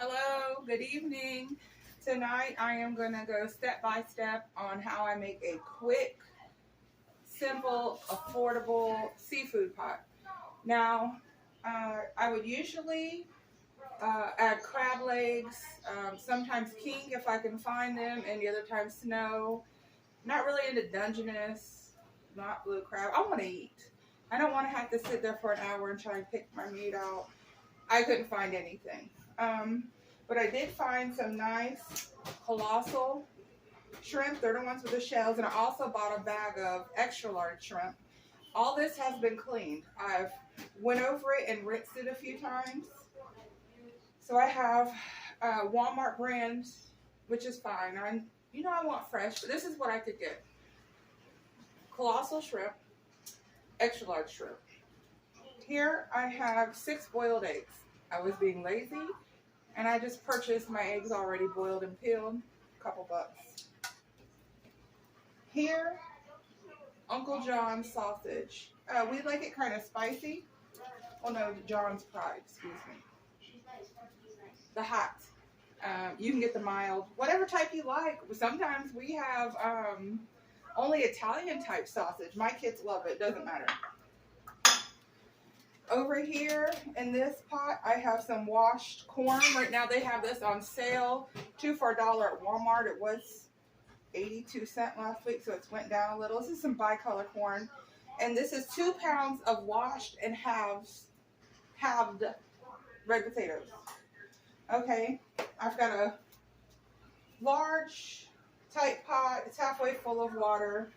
Hello, good evening. Tonight I am going to go step by step on how I make a quick, simple, affordable seafood pot. Now, I would usually add crab legs, sometimes king if I can find them, and the other time snow. Not really into Dungeness, not blue crab. I want to eat. I don't want to have to sit there for an hour and try and pick my meat out. I couldn't find anything. But I did find some nice Colossal shrimp. They're the ones with the shells. And I also bought a bag of extra large shrimp. All this has been cleaned. I've went over it and rinsed it a few times. So I have Walmart brand, which is fine. I want fresh, but this is what I could get. Colossal shrimp, extra large shrimp. Here I have 6 boiled eggs. I was being lazy, and I just purchased my eggs already boiled and peeled, a couple bucks. Here, Uncle John's sausage. We like it kind of spicy. Oh no, John's Pride, excuse me. The hot. You can get the mild, whatever type you like. Sometimes we have only Italian type sausage. My kids love it, doesn't matter. Over here in this pot, I have some washed corn. Right now they have this on sale, 2 for $1 at Walmart. It was 82 cents last week, so it's went down a little. This is some bicolor corn. And this is 2 pounds of washed and halved red potatoes. Okay, I've got a large tight pot. It's halfway full of water.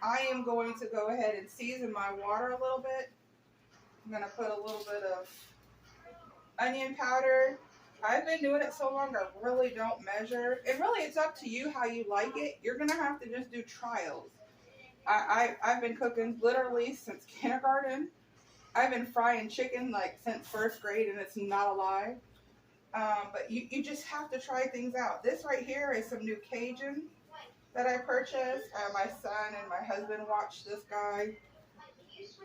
I am going to go ahead and season my water a little bit. I'm going to put a little bit of onion powder. I've been doing it so long I really don't measure. And really it's up to you how you like it. You're going to have to just do trials. I've been cooking literally since kindergarten. I've been frying chicken like since 1st grade, and it's not a lie. But you just have to try things out. This right here is some new Cajun that I purchased. My son and my husband watched this guy.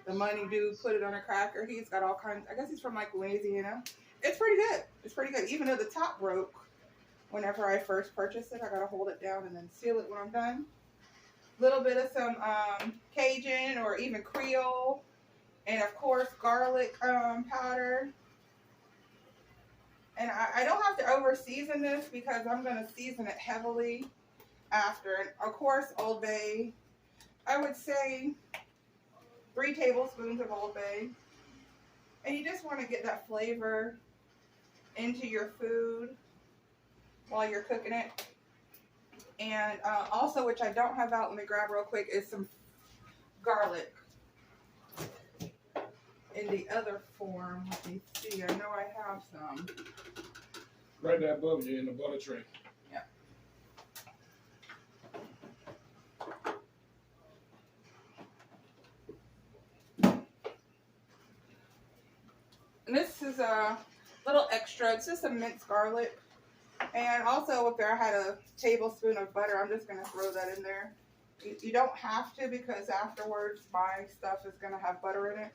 The money dude put it on a cracker. He's got all kinds. I guess he's from like Louisiana. It's pretty good. It's pretty good. Even though the top broke whenever I first purchased it, I gotta hold it down and then seal it when I'm done. Little bit of some Cajun or even Creole, and of course garlic powder. And I don't have to over season this because I'm gonna season it heavily after. And of course Old Bay. I would say 3 tablespoons of Old Bay. And you just want to get that flavor into your food while you're cooking it. And also, which I don't have out, let me grab real quick, is some garlic in the other form. Let me see. I know I have some. Right there above you in the butter tray. Yeah. And this is a little extra. It's just a minced garlic. And also up there I had a tablespoon of butter. I'm just going to throw that in there. You don't have to because afterwards my stuff is going to have butter in it.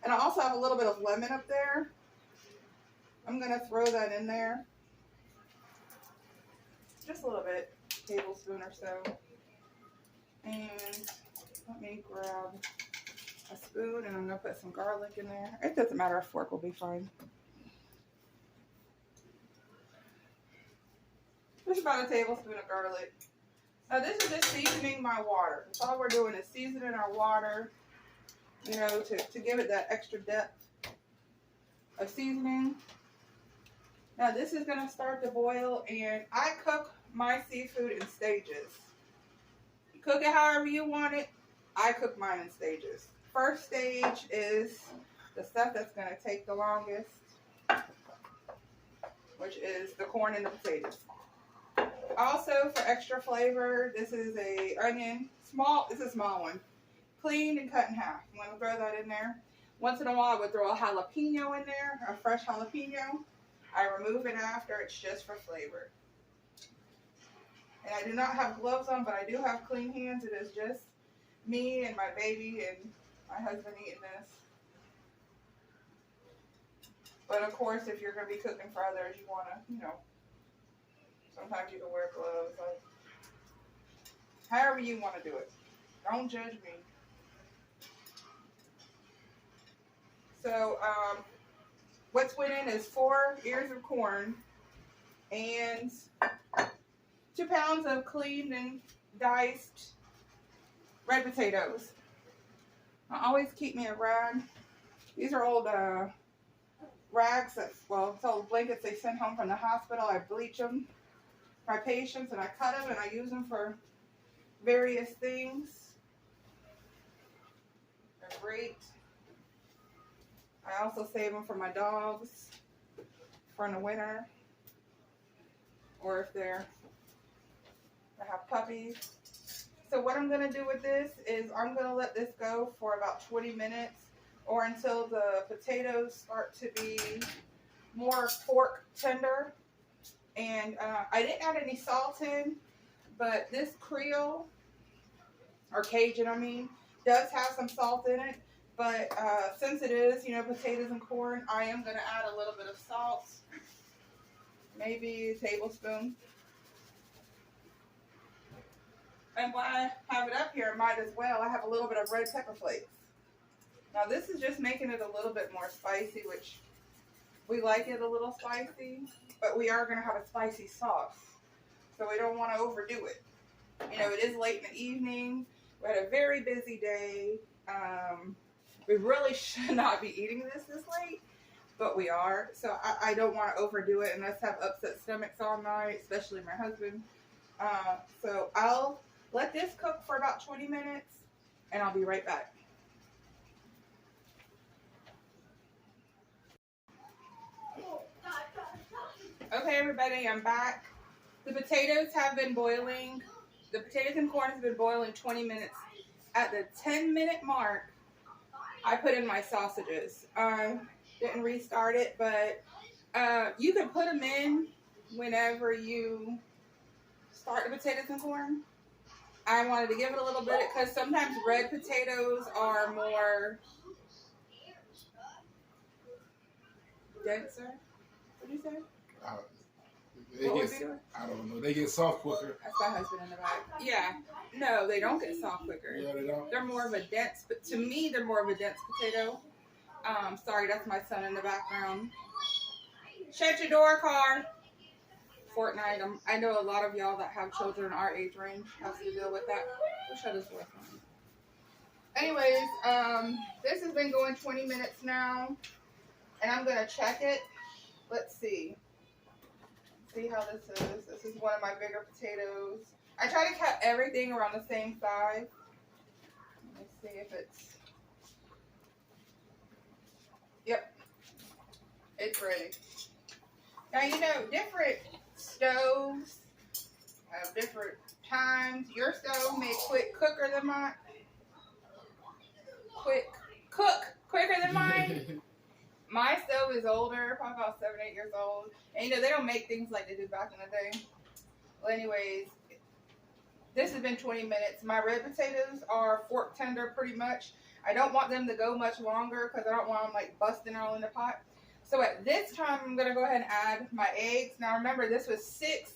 And I also have a little bit of lemon up there. I'm going to throw that in there. Just a little bit, tablespoon or so. And let me grab a spoon, and I'm going to put some garlic in there. It doesn't matter, a fork will be fine. Just about a tablespoon of garlic. Now this is just seasoning my water. That's all we're doing is seasoning our water, you know, to give it that extra depth of seasoning. Now this is going to start to boil, and I cook my seafood in stages. You cook it however you want it. I cook mine in stages. First stage is the stuff that's going to take the longest, which is the corn and the potatoes. Also, for extra flavor, this is a onion. It's a small one. Cleaned and cut in half. I'm going to throw that in there. Once in a while, I would throw a jalapeno in there, a fresh jalapeno. I remove it after. It's just for flavor. And I do not have gloves on, but I do have clean hands. It is just me and my baby and my husband eating this. But of course, if you're going to be cooking for others, you want to, sometimes you can wear gloves. Like, however you want to do it. Don't judge me. So, what's went in is 4 ears of corn and 2 pounds of cleaned and diced red potatoes. I always keep me a rag. These are old rags, it's old blankets they sent home from the hospital. I bleach them for my patients, and I cut them, and I use them for various things. They're great. I also save them for my dogs for in the winter, or if I have puppies. So what I'm going to do with this is I'm going to let this go for about 20 minutes or until the potatoes start to be more fork tender. And I didn't add any salt in, but this Creole, or Cajun I mean, does have some salt in it. But since it is, potatoes and corn, I am going to add a little bit of salt, maybe a tablespoon. And while I have it up here, I might as well, I have a little bit of red pepper flakes. Now this is just making it a little bit more spicy, which we like it a little spicy, but we are going to have a spicy sauce. So we don't want to overdo it. It is late in the evening. We had a very busy day. We really should not be eating this late, but we are. So I don't want to overdo it and us have upset stomachs all night, especially my husband. So I'll let this cook for about 20 minutes, and I'll be right back. Okay, everybody, I'm back. The potatoes have been boiling. The potatoes and corn have been boiling 20 minutes. At the 10-minute mark, I put in my sausages. Didn't restart it, but you can put them in whenever you start the potatoes and corn. I wanted to give it a little bit because sometimes red potatoes are more denser. What did you say? I don't know. They get soft quicker. That's my husband in the back. Yeah. No, they don't get soft quicker. Yeah, they don't. They're more of a dense, but to me, they're more of a dense potato. Sorry, that's my son in the background. Shut your door, car. Fortnite. I know a lot of y'all that have children our age range have to deal with that. We'll shut his door. Anyways, this has been going 20 minutes now, and I'm gonna check it. Let's see. See how this is. This is one of my bigger potatoes. I try to cut everything around the same size. Let me see if it's. Yep. It's ready. Now, different stoves have different times. Your stove may quicker than mine. Cook quicker than mine. My stove is older, probably about 7, 8 years old. And they don't make things like they do back in the day. Well, anyways, this has been 20 minutes. My red potatoes are fork tender pretty much. I don't want them to go much longer because I don't want them busting all in the pot. So at this time, I'm going to go ahead and add my eggs. Now remember, this was 6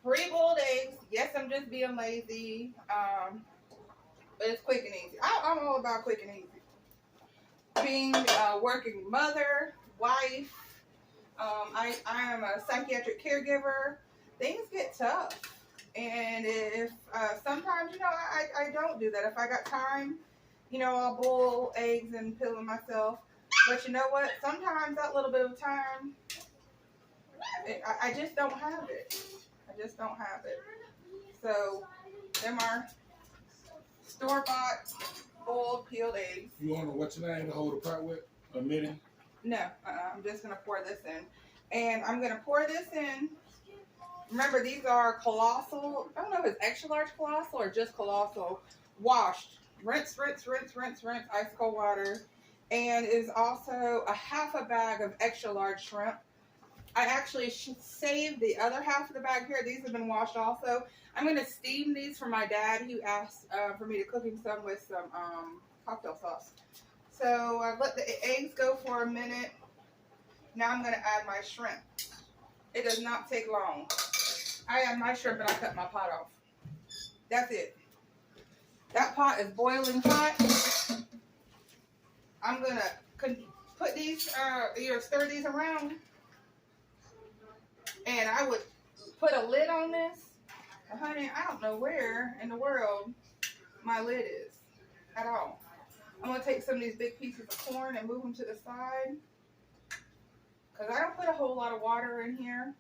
pre-boiled eggs. Yes, I'm just being lazy. But it's quick and easy. I'm all about quick and easy. Being a working mother, wife, I am a psychiatric caregiver. Things get tough, and if sometimes I don't do that. If I got time, I'll boil eggs and peel them myself. But you know what? Sometimes that little bit of time, I just don't have it. I just don't have it. So them are store-bought boiled peeled eggs. You want to what's your name to hold the pot with? A minute? No, I'm just going to pour this in. And I'm going to pour this in. Remember, these are Colossal. I don't know if it's extra large Colossal or just Colossal. Washed. Rinse, rinse, rinse, rinse, rinse. Ice cold water. And is also a half a bag of extra large shrimp. I actually should save the other half of the bag here. These have been washed also. I'm going to steam these for my dad. He asked for me to cook him some with some cocktail sauce. So I've let the eggs go for a minute. Now I'm going to add my shrimp. It does not take long. I add my shrimp and I cut my pot off. That's it. That pot is boiling hot. I'm going to put these, stir these around. And I would put a lid on this. Honey, I don't know where in the world my lid is at all. I'm going to take some of these big pieces of corn and move them to the side. Because I don't put a whole lot of water in here.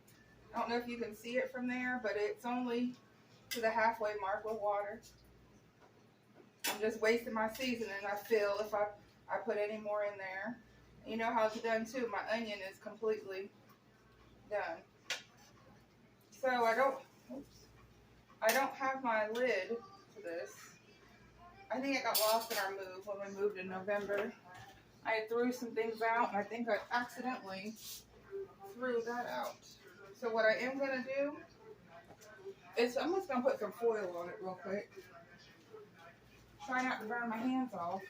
I don't know if you can see it from there, but it's only to the halfway mark with water. I'm just wasting my seasoning, I feel, if I put any more in there. You know how it's done too. My onion is completely done. So I don't have my lid to this. I think it got lost in our move when we moved in November. I threw some things out, and I think I accidentally threw that out. So what I am going to do is I'm just going to put some foil on it real quick. Try not to burn my hands off.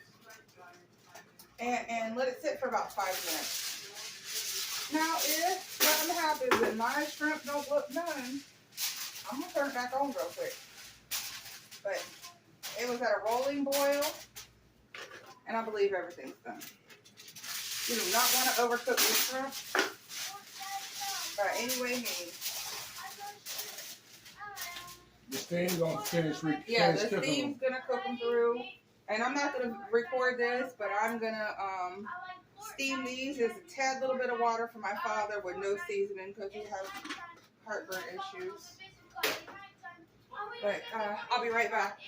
And let it sit for about 5 minutes. Now, if something happens and my shrimp don't look done, I'm going to turn it back on real quick. But it was at a rolling boil, and I believe everything's done. You do not want to overcook your shrimp by any way means. The steam's gonna finish cooking The steam's gonna cook them through. And I'm not gonna record this, but I'm gonna steam these. There's a tad little bit of water for my father with no seasoning because he has heartburn issues. But I'll be right back.